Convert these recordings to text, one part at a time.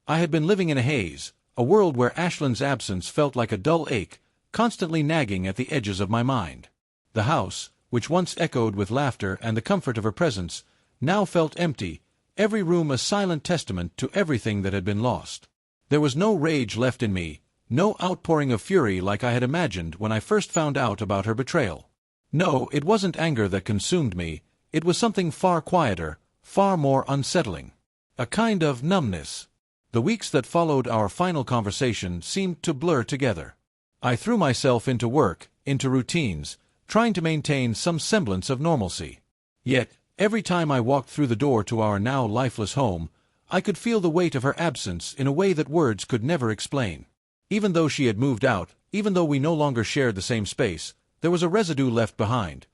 I had been living in a haze, a world where Ashlyn's absence felt like a dull ache, constantly nagging at the edges of my mind. The house, which once echoed with laughter and the comfort of her presence, now felt empty, every room a silent testament to everything that had been lost. There was no rage left in me, no outpouring of fury like I had imagined when I first found out about her betrayal. No, it wasn't anger that consumed me, it was something far quieter, far more unsettling. A kind of numbness. The weeks that followed our final conversation seemed to blur together. I threw myself into work, into routines, trying to maintain some semblance of normalcy. Yet, every time I walked through the door to our now lifeless home, I could feel the weight of her absence in a way that words could never explain. Even though she had moved out, even though we no longer shared the same space, there was a residue left behind.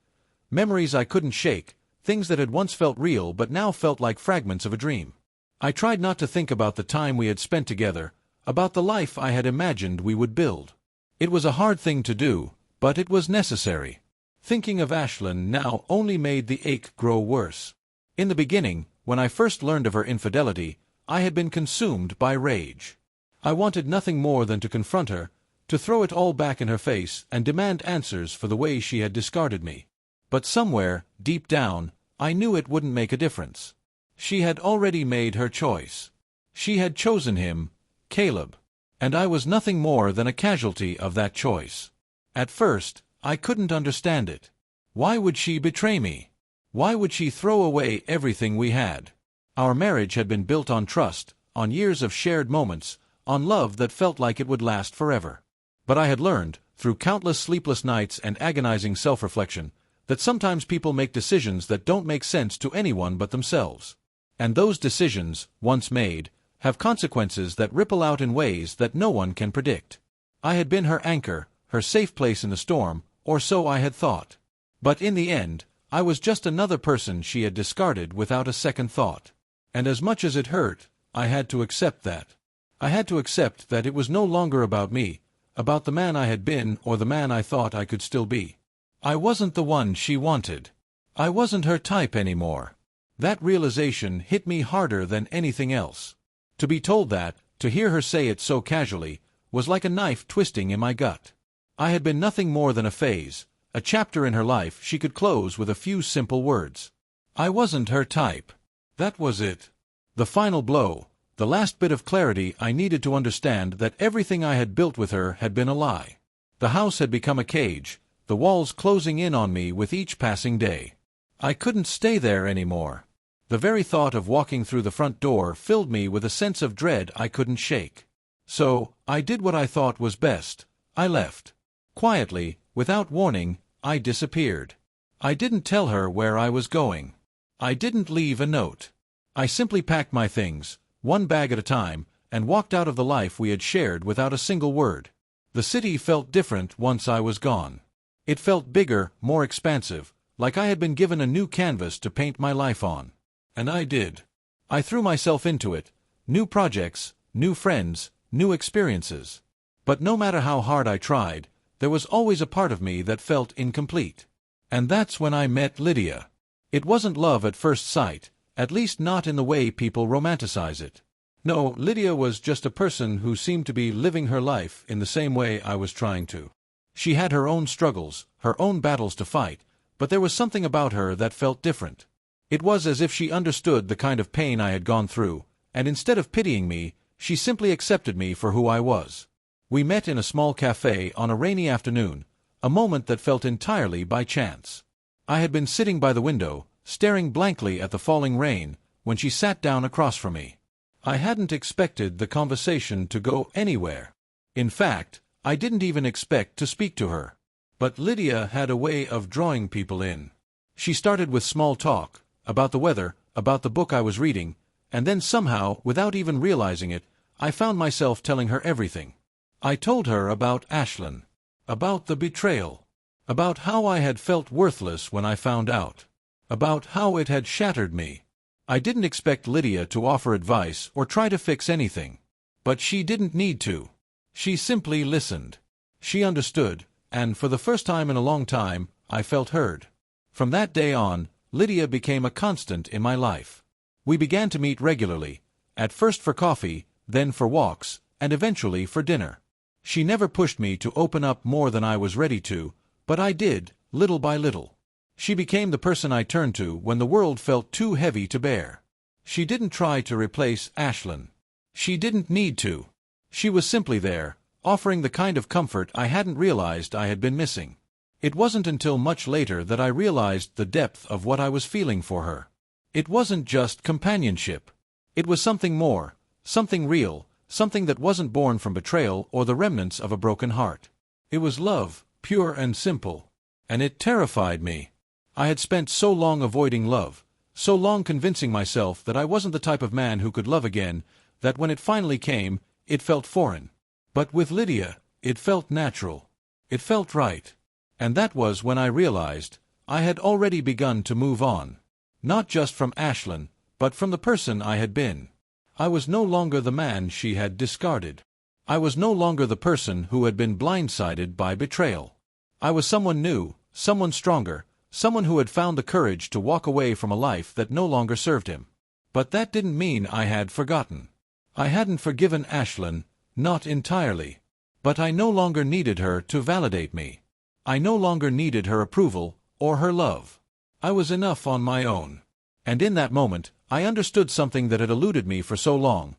Memories I couldn't shake, things that had once felt real but now felt like fragments of a dream. I tried not to think about the time we had spent together, about the life I had imagined we would build. It was a hard thing to do, but it was necessary. Thinking of Ashlyn now only made the ache grow worse. In the beginning, when I first learned of her infidelity, I had been consumed by rage. I wanted nothing more than to confront her, to throw it all back in her face and demand answers for the way she had discarded me. But somewhere, deep down, I knew it wouldn't make a difference. She had already made her choice. She had chosen him, Caleb. And I was nothing more than a casualty of that choice. At first, I couldn't understand it. Why would she betray me? Why would she throw away everything we had? Our marriage had been built on trust, on years of shared moments, on love that felt like it would last forever. But I had learned, through countless sleepless nights and agonizing self-reflection, that sometimes people make decisions that don't make sense to anyone but themselves. And those decisions, once made, have consequences that ripple out in ways that no one can predict. I had been her anchor, her safe place in the storm, or so I had thought. But in the end, I was just another person she had discarded without a second thought. And as much as it hurt, I had to accept that. I had to accept that it was no longer about me, about the man I had been or the man I thought I could still be. I wasn't the one she wanted. I wasn't her type anymore. That realization hit me harder than anything else. To be told that, to hear her say it so casually, was like a knife twisting in my gut. I had been nothing more than a phase, a chapter in her life she could close with a few simple words. I wasn't her type. That was it. The final blow, the last bit of clarity I needed to understand that everything I had built with her had been a lie. The house had become a cage, the walls closing in on me with each passing day. I couldn't stay there anymore. The very thought of walking through the front door filled me with a sense of dread I couldn't shake. So, I did what I thought was best. I left. Quietly, without warning, I disappeared. I didn't tell her where I was going. I didn't leave a note. I simply packed my things, one bag at a time, and walked out of the life we had shared without a single word. The city felt different once I was gone. It felt bigger, more expansive, like I had been given a new canvas to paint my life on. And I did. I threw myself into it. New projects, new friends, new experiences. But no matter how hard I tried, there was always a part of me that felt incomplete. And that's when I met Lydia. It wasn't love at first sight, at least not in the way people romanticize it. No, Lydia was just a person who seemed to be living her life in the same way I was trying to. She had her own struggles, her own battles to fight, but there was something about her that felt different. It was as if she understood the kind of pain I had gone through, and instead of pitying me, she simply accepted me for who I was. We met in a small cafe on a rainy afternoon, a moment that felt entirely by chance. I had been sitting by the window, staring blankly at the falling rain, when she sat down across from me. I hadn't expected the conversation to go anywhere. In fact, I didn't even expect to speak to her. But Lydia had a way of drawing people in. She started with small talk, about the weather, about the book I was reading, and then somehow, without even realizing it, I found myself telling her everything. I told her about Ashlyn, about the betrayal, about how I had felt worthless when I found out, about how it had shattered me. I didn't expect Lydia to offer advice or try to fix anything. But she didn't need to. She simply listened. She understood, and for the first time in a long time, I felt heard. From that day on, Lydia became a constant in my life. We began to meet regularly, at first for coffee, then for walks, and eventually for dinner. She never pushed me to open up more than I was ready to, but I did, little by little. She became the person I turned to when the world felt too heavy to bear. She didn't try to replace Ashlyn. She didn't need to. She was simply there, offering the kind of comfort I hadn't realized I had been missing. It wasn't until much later that I realized the depth of what I was feeling for her. It wasn't just companionship. It was something more, something real, something that wasn't born from betrayal or the remnants of a broken heart. It was love, pure and simple. And it terrified me. I had spent so long avoiding love, so long convincing myself that I wasn't the type of man who could love again, that when it finally came, it felt foreign. But with Lydia, it felt natural. It felt right. And that was when I realized I had already begun to move on. Not just from Ashlyn, but from the person I had been. I was no longer the man she had discarded. I was no longer the person who had been blindsided by betrayal. I was someone new, someone stronger, someone who had found the courage to walk away from a life that no longer served him. But that didn't mean I had forgotten. I hadn't forgiven Ashlyn, not entirely. But I no longer needed her to validate me. I no longer needed her approval, or her love. I was enough on my own. And in that moment, I understood something that had eluded me for so long.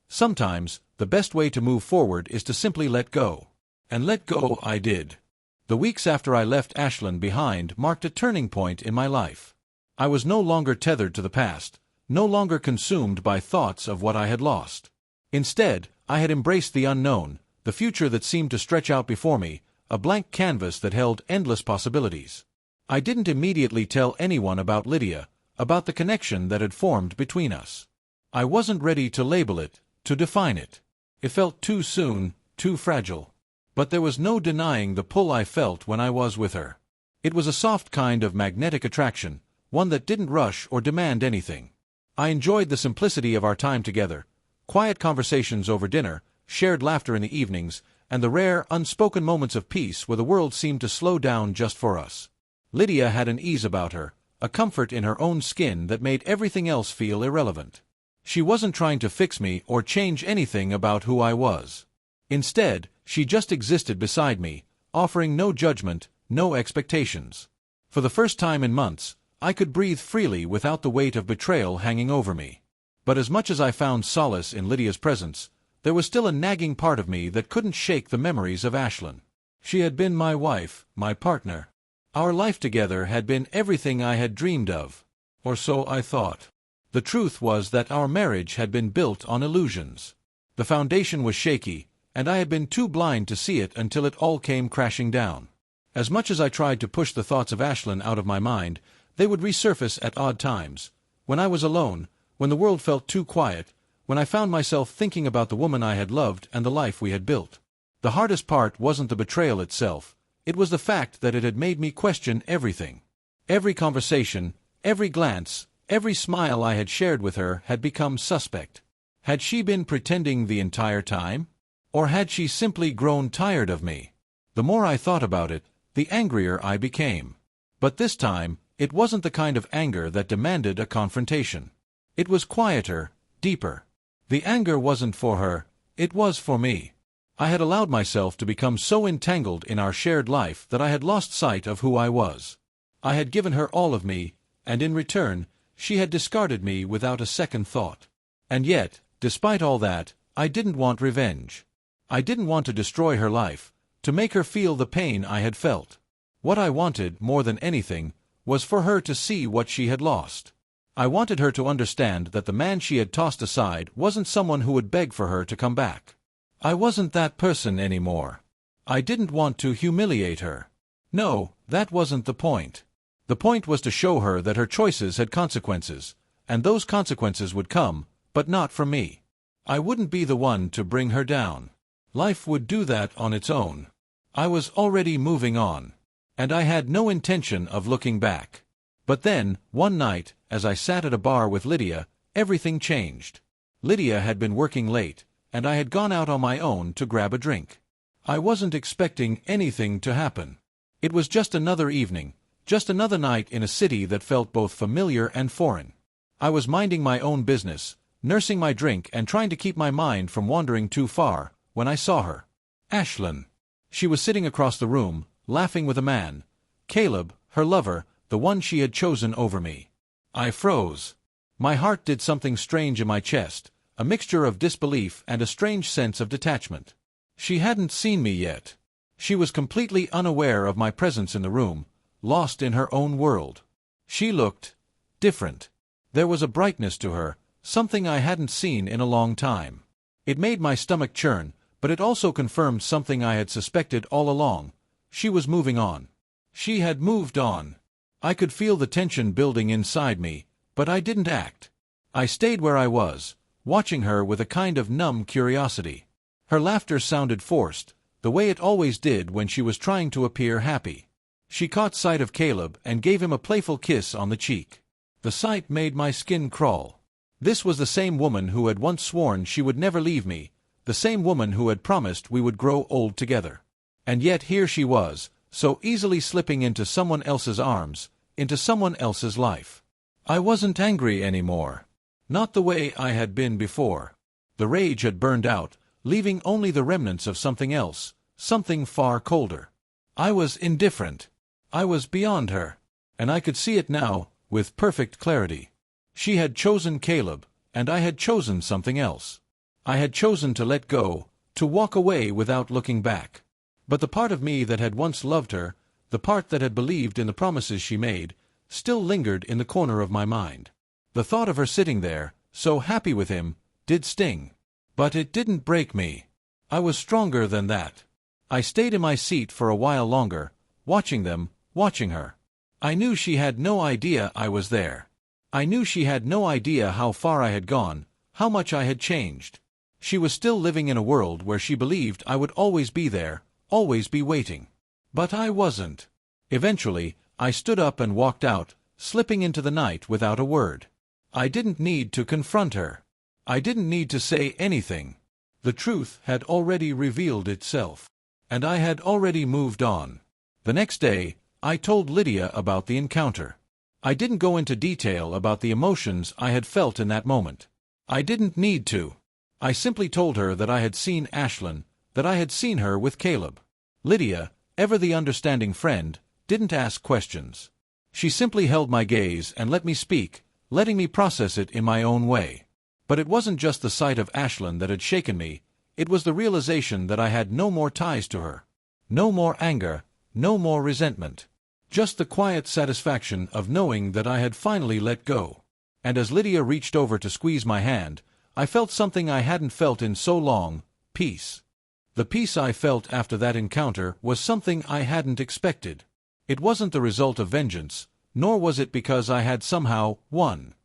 Sometimes, the best way to move forward is to simply let go. And let go I did. The weeks after I left Ashlyn behind marked a turning point in my life. I was no longer tethered to the past, no longer consumed by thoughts of what I had lost. Instead, I had embraced the unknown, the future that seemed to stretch out before me, a blank canvas that held endless possibilities. I didn't immediately tell anyone about Lydia, about the connection that had formed between us. I wasn't ready to label it, to define it. It felt too soon, too fragile. But there was no denying the pull I felt when I was with her. It was a soft kind of magnetic attraction, one that didn't rush or demand anything. I enjoyed the simplicity of our time together, quiet conversations over dinner, shared laughter in the evenings, and the rare, unspoken moments of peace where the world seemed to slow down just for us. Lydia had an ease about her, a comfort in her own skin that made everything else feel irrelevant. She wasn't trying to fix me or change anything about who I was. Instead, she just existed beside me, offering no judgment, no expectations. For the first time in months, I could breathe freely without the weight of betrayal hanging over me. But as much as I found solace in Lydia's presence, there was still a nagging part of me that couldn't shake the memories of Ashlyn. She had been my wife, my partner. Our life together had been everything I had dreamed of. Or so I thought. The truth was that our marriage had been built on illusions. The foundation was shaky, and I had been too blind to see it until it all came crashing down. As much as I tried to push the thoughts of Ashlyn out of my mind, they would resurface at odd times. When I was alone, when the world felt too quiet, when I found myself thinking about the woman I had loved and the life we had built. The hardest part wasn't the betrayal itself, it was the fact that it had made me question everything. Every conversation, every glance, every smile I had shared with her had become suspect. Had she been pretending the entire time? Or had she simply grown tired of me? The more I thought about it, the angrier I became. But this time, it wasn't the kind of anger that demanded a confrontation. It was quieter, deeper. The anger wasn't for her, it was for me. I had allowed myself to become so entangled in our shared life that I had lost sight of who I was. I had given her all of me, and in return, she had discarded me without a second thought. And yet, despite all that, I didn't want revenge. I didn't want to destroy her life, to make her feel the pain I had felt. What I wanted, more than anything, was for her to see what she had lost. I wanted her to understand that the man she had tossed aside wasn't someone who would beg for her to come back. I wasn't that person anymore. I didn't want to humiliate her. No, that wasn't the point. The point was to show her that her choices had consequences, and those consequences would come, but not from me. I wouldn't be the one to bring her down. Life would do that on its own. I was already moving on, and I had no intention of looking back. But then, one night, as I sat at a bar with Lydia, everything changed. Lydia had been working late, and I had gone out on my own to grab a drink. I wasn't expecting anything to happen. It was just another evening, just another night in a city that felt both familiar and foreign. I was minding my own business, nursing my drink and trying to keep my mind from wandering too far, when I saw her. Ashlyn. She was sitting across the room, laughing with a man. Caleb, her lover, the one she had chosen over me. I froze. My heart did something strange in my chest, a mixture of disbelief and a strange sense of detachment. She hadn't seen me yet. She was completely unaware of my presence in the room, lost in her own world. She looked different. There was a brightness to her, something I hadn't seen in a long time. It made my stomach churn, but it also confirmed something I had suspected all along. She was moving on. She had moved on. I could feel the tension building inside me, but I didn't act. I stayed where I was, watching her with a kind of numb curiosity. Her laughter sounded forced, the way it always did when she was trying to appear happy. She caught sight of Caleb and gave him a playful kiss on the cheek. The sight made my skin crawl. This was the same woman who had once sworn she would never leave me, the same woman who had promised we would grow old together. And yet here she was, so easily slipping into someone else's arms, into someone else's life. I wasn't angry anymore. Not the way I had been before. The rage had burned out, leaving only the remnants of something else, something far colder. I was indifferent. I was beyond her. And I could see it now, with perfect clarity. She had chosen Caleb, and I had chosen something else. I had chosen to let go, to walk away without looking back. But the part of me that had once loved her, the part that had believed in the promises she made, still lingered in the corner of my mind. The thought of her sitting there, so happy with him, did sting. But it didn't break me. I was stronger than that. I stayed in my seat for a while longer, watching them, watching her. I knew she had no idea I was there. I knew she had no idea how far I had gone, how much I had changed. She was still living in a world where she believed I would always be there, always be waiting. But I wasn't. Eventually, I stood up and walked out, slipping into the night without a word. I didn't need to confront her. I didn't need to say anything. The truth had already revealed itself. And I had already moved on. The next day, I told Lydia about the encounter. I didn't go into detail about the emotions I had felt in that moment. I didn't need to. I simply told her that I had seen Ashlyn, that I had seen her with Caleb. Lydia, ever the understanding friend, didn't ask questions. She simply held my gaze and let me speak, letting me process it in my own way. But it wasn't just the sight of Ashlyn that had shaken me, it was the realization that I had no more ties to her. No more anger, no more resentment. Just the quiet satisfaction of knowing that I had finally let go. And as Lydia reached over to squeeze my hand, I felt something I hadn't felt in so long, peace. The peace I felt after that encounter was something I hadn't expected. It wasn't the result of vengeance, nor was it because I had somehow won.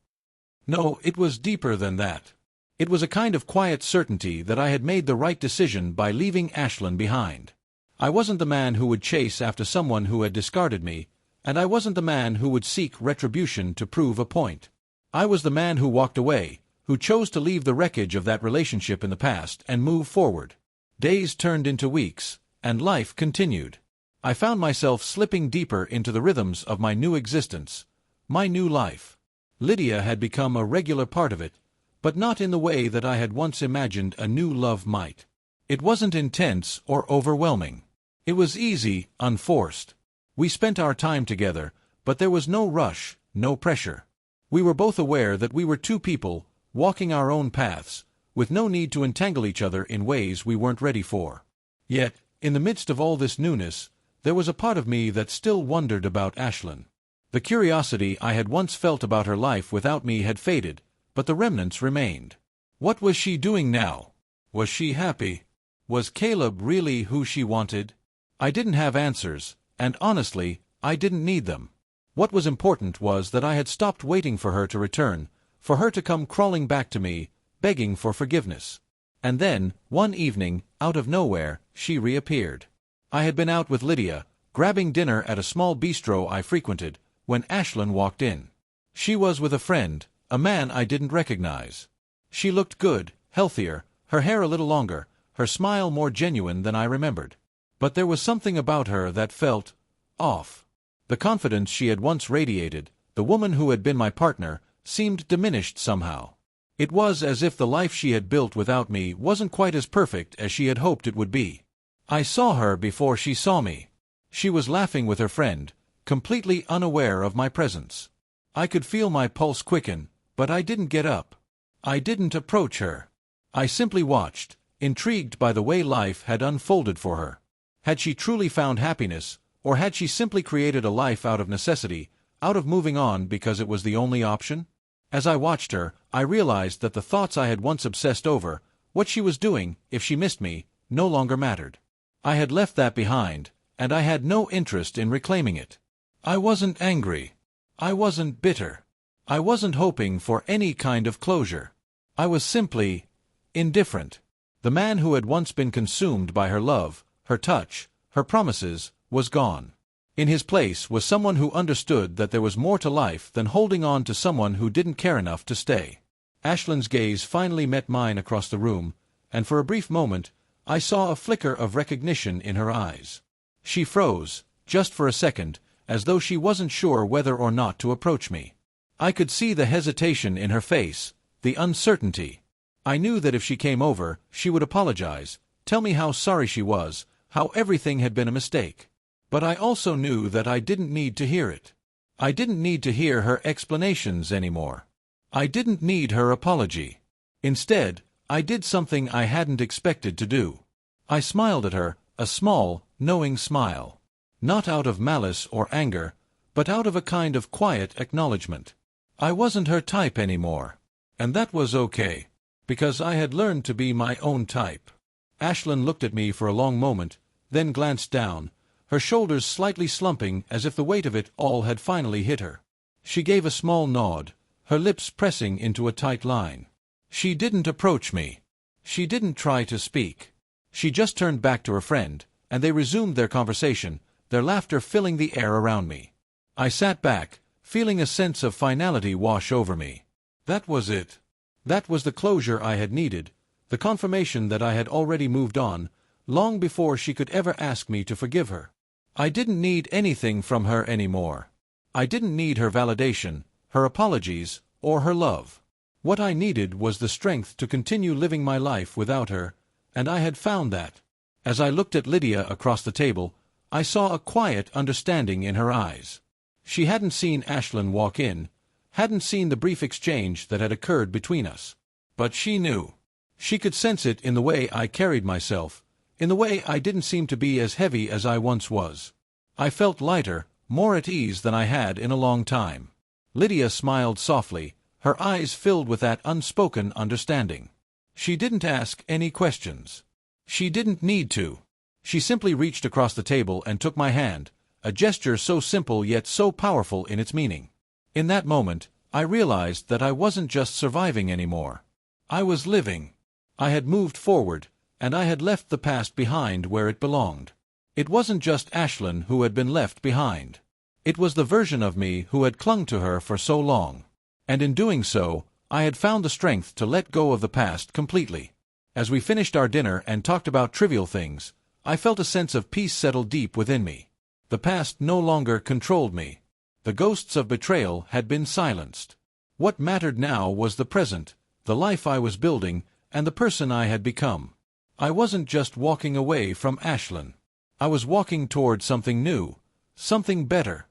No, it was deeper than that. It was a kind of quiet certainty that I had made the right decision by leaving Ashlyn behind. I wasn't the man who would chase after someone who had discarded me, and I wasn't the man who would seek retribution to prove a point. I was the man who walked away, who chose to leave the wreckage of that relationship in the past and move forward. Days turned into weeks, and life continued. I found myself slipping deeper into the rhythms of my new existence, my new life. Lydia had become a regular part of it, but not in the way that I had once imagined a new love might. It wasn't intense or overwhelming. It was easy, unforced. We spent our time together, but there was no rush, no pressure. We were both aware that we were two people, walking our own paths, with no need to entangle each other in ways we weren't ready for. Yet, in the midst of all this newness, there was a part of me that still wondered about Ashlyn. The curiosity I had once felt about her life without me had faded, but the remnants remained. What was she doing now? Was she happy? Was Caleb really who she wanted? I didn't have answers, and honestly, I didn't need them. What was important was that I had stopped waiting for her to return, for her to come crawling back to me, begging for forgiveness. And then, one evening, out of nowhere, she reappeared. I had been out with Lydia, grabbing dinner at a small bistro I frequented, when Ashlyn walked in. She was with a friend, a man I didn't recognize. She looked good, healthier, her hair a little longer, her smile more genuine than I remembered. But there was something about her that felt off. The confidence she had once radiated, the woman who had been my partner, seemed diminished somehow. It was as if the life she had built without me wasn't quite as perfect as she had hoped it would be. I saw her before she saw me. She was laughing with her friend, completely unaware of my presence. I could feel my pulse quicken, but I didn't get up. I didn't approach her. I simply watched, intrigued by the way life had unfolded for her. Had she truly found happiness, or had she simply created a life out of necessity, out of moving on because it was the only option? As I watched her, I realized that the thoughts I had once obsessed over, what she was doing, if she missed me, no longer mattered. I had left that behind, and I had no interest in reclaiming it. I wasn't angry. I wasn't bitter. I wasn't hoping for any kind of closure. I was simply indifferent. The man who had once been consumed by her love, her touch, her promises, was gone. In his place was someone who understood that there was more to life than holding on to someone who didn't care enough to stay. Ashlyn's gaze finally met mine across the room, and for a brief moment, I saw a flicker of recognition in her eyes. She froze, just for a second, as though she wasn't sure whether or not to approach me. I could see the hesitation in her face, the uncertainty. I knew that if she came over, she would apologize, tell me how sorry she was, how everything had been a mistake. But I also knew that I didn't need to hear it. I didn't need to hear her explanations anymore. I didn't need her apology. Instead, I did something I hadn't expected to do. I smiled at her, a small, knowing smile. Not out of malice or anger, but out of a kind of quiet acknowledgement. I wasn't her type anymore. And that was okay, because I had learned to be my own type. Ashlyn looked at me for a long moment, then glanced down, her shoulders slightly slumping as if the weight of it all had finally hit her. She gave a small nod, her lips pressing into a tight line. She didn't approach me. She didn't try to speak. She just turned back to her friend, and they resumed their conversation, their laughter filling the air around me. I sat back, feeling a sense of finality wash over me. That was it. That was the closure I had needed, the confirmation that I had already moved on, long before she could ever ask me to forgive her. I didn't need anything from her anymore. I didn't need her validation, her apologies, or her love. What I needed was the strength to continue living my life without her, and I had found that. As I looked at Lydia across the table, I saw a quiet understanding in her eyes. She hadn't seen Ashlyn walk in, hadn't seen the brief exchange that had occurred between us. But she knew. She could sense it in the way I carried myself, in the way I didn't seem to be as heavy as I once was. I felt lighter, more at ease than I had in a long time. Lydia smiled softly, her eyes filled with that unspoken understanding. She didn't ask any questions. She didn't need to. She simply reached across the table and took my hand, a gesture so simple yet so powerful in its meaning. In that moment, I realized that I wasn't just surviving anymore. I was living. I had moved forward, and I had left the past behind where it belonged. It wasn't just Ashlyn who had been left behind. It was the version of me who had clung to her for so long. And in doing so, I had found the strength to let go of the past completely. As we finished our dinner and talked about trivial things, I felt a sense of peace settle deep within me. The past no longer controlled me. The ghosts of betrayal had been silenced. What mattered now was the present, the life I was building, and the person I had become. I wasn't just walking away from Ashlyn. I was walking toward something new, something better.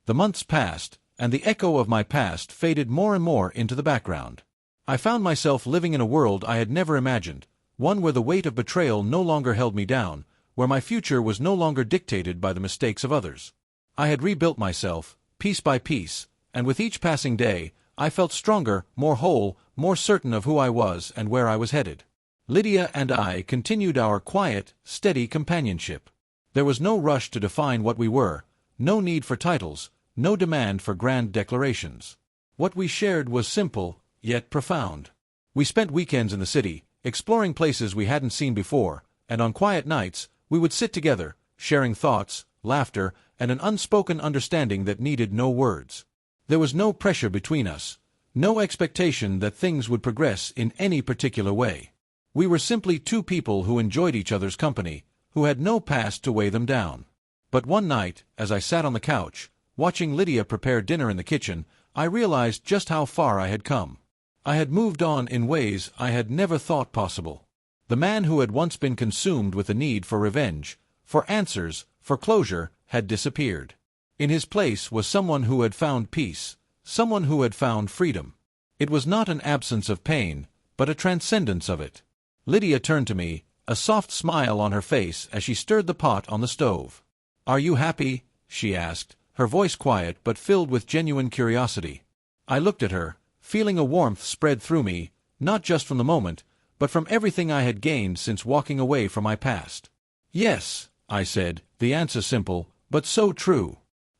The months passed, and the echo of my past faded more and more into the background. I found myself living in a world I had never imagined, one where the weight of betrayal no longer held me down, where my future was no longer dictated by the mistakes of others. I had rebuilt myself, piece by piece, and with each passing day, I felt stronger, more whole, more certain of who I was and where I was headed. Lydia and I continued our quiet, steady companionship. There was no rush to define what we were, no need for titles, no demand for grand declarations. What we shared was simple, yet profound. We spent weekends in the city, exploring places we hadn't seen before, and on quiet nights, we would sit together, sharing thoughts, laughter, and an unspoken understanding that needed no words. There was no pressure between us, no expectation that things would progress in any particular way. We were simply two people who enjoyed each other's company, who had no past to weigh them down. But one night, as I sat on the couch, watching Lydia prepare dinner in the kitchen, I realized just how far I had come. I had moved on in ways I had never thought possible. The man who had once been consumed with the need for revenge, for answers, for closure, had disappeared. In his place was someone who had found peace, someone who had found freedom. It was not an absence of pain, but a transcendence of it. Lydia turned to me, a soft smile on her face as she stirred the pot on the stove. "Are you happy?" she asked, her voice quiet but filled with genuine curiosity. I looked at her, feeling a warmth spread through me, not just from the moment, but from everything I had gained since walking away from my past. "Yes," I said, the answer simple, but so true.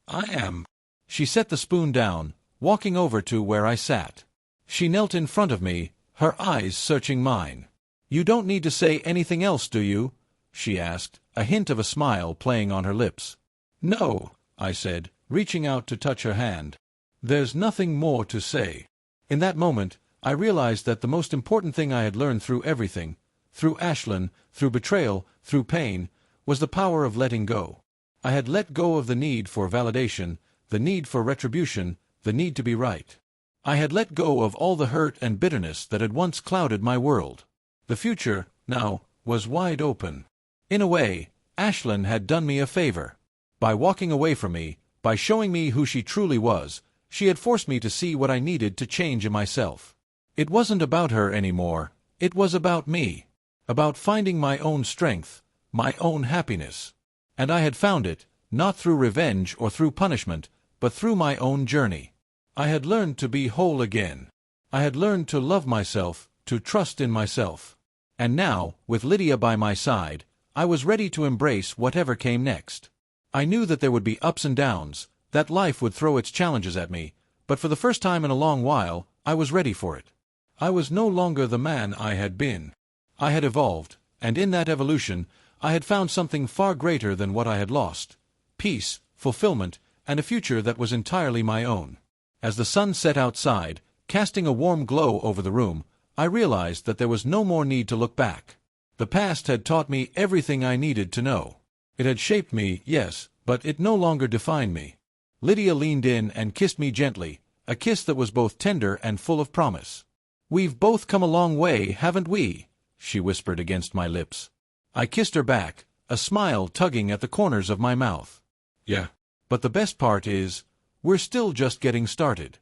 "I am." She set the spoon down, walking over to where I sat. She knelt in front of me, her eyes searching mine. "You don't need to say anything else, do you?" she asked, a hint of a smile playing on her lips. "No," I said, reaching out to touch her hand. "There's nothing more to say." In that moment, I realized that the most important thing I had learned through everything, through Ashlyn, through betrayal, through pain, was the power of letting go. I had let go of the need for validation, the need for retribution, the need to be right. I had let go of all the hurt and bitterness that had once clouded my world. The future, now, was wide open. In a way, Ashlyn had done me a favor. By walking away from me, by showing me who she truly was, she had forced me to see what I needed to change in myself. It wasn't about her anymore, it was about me. About finding my own strength, my own happiness. And I had found it, not through revenge or through punishment, but through my own journey. I had learned to be whole again. I had learned to love myself, to trust in myself. And now, with Lydia by my side, I was ready to embrace whatever came next. I knew that there would be ups and downs, that life would throw its challenges at me, but for the first time in a long while, I was ready for it. I was no longer the man I had been. I had evolved, and in that evolution, I had found something far greater than what I had lost: peace, fulfillment, and a future that was entirely my own. As the sun set outside, casting a warm glow over the room, I realized that there was no more need to look back. The past had taught me everything I needed to know. It had shaped me, yes, but it no longer defined me. Lydia leaned in and kissed me gently, a kiss that was both tender and full of promise. "We've both come a long way, haven't we?" she whispered against my lips. I kissed her back, a smile tugging at the corners of my mouth. "Yeah. But the best part is, we're still just getting started."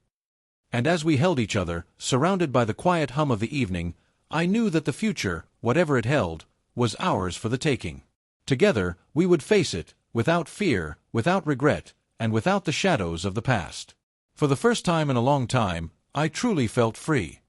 And as we held each other, surrounded by the quiet hum of the evening, I knew that the future, whatever it held, was ours for the taking. Together, we would face it, without fear, without regret, and without the shadows of the past. For the first time in a long time, I truly felt free.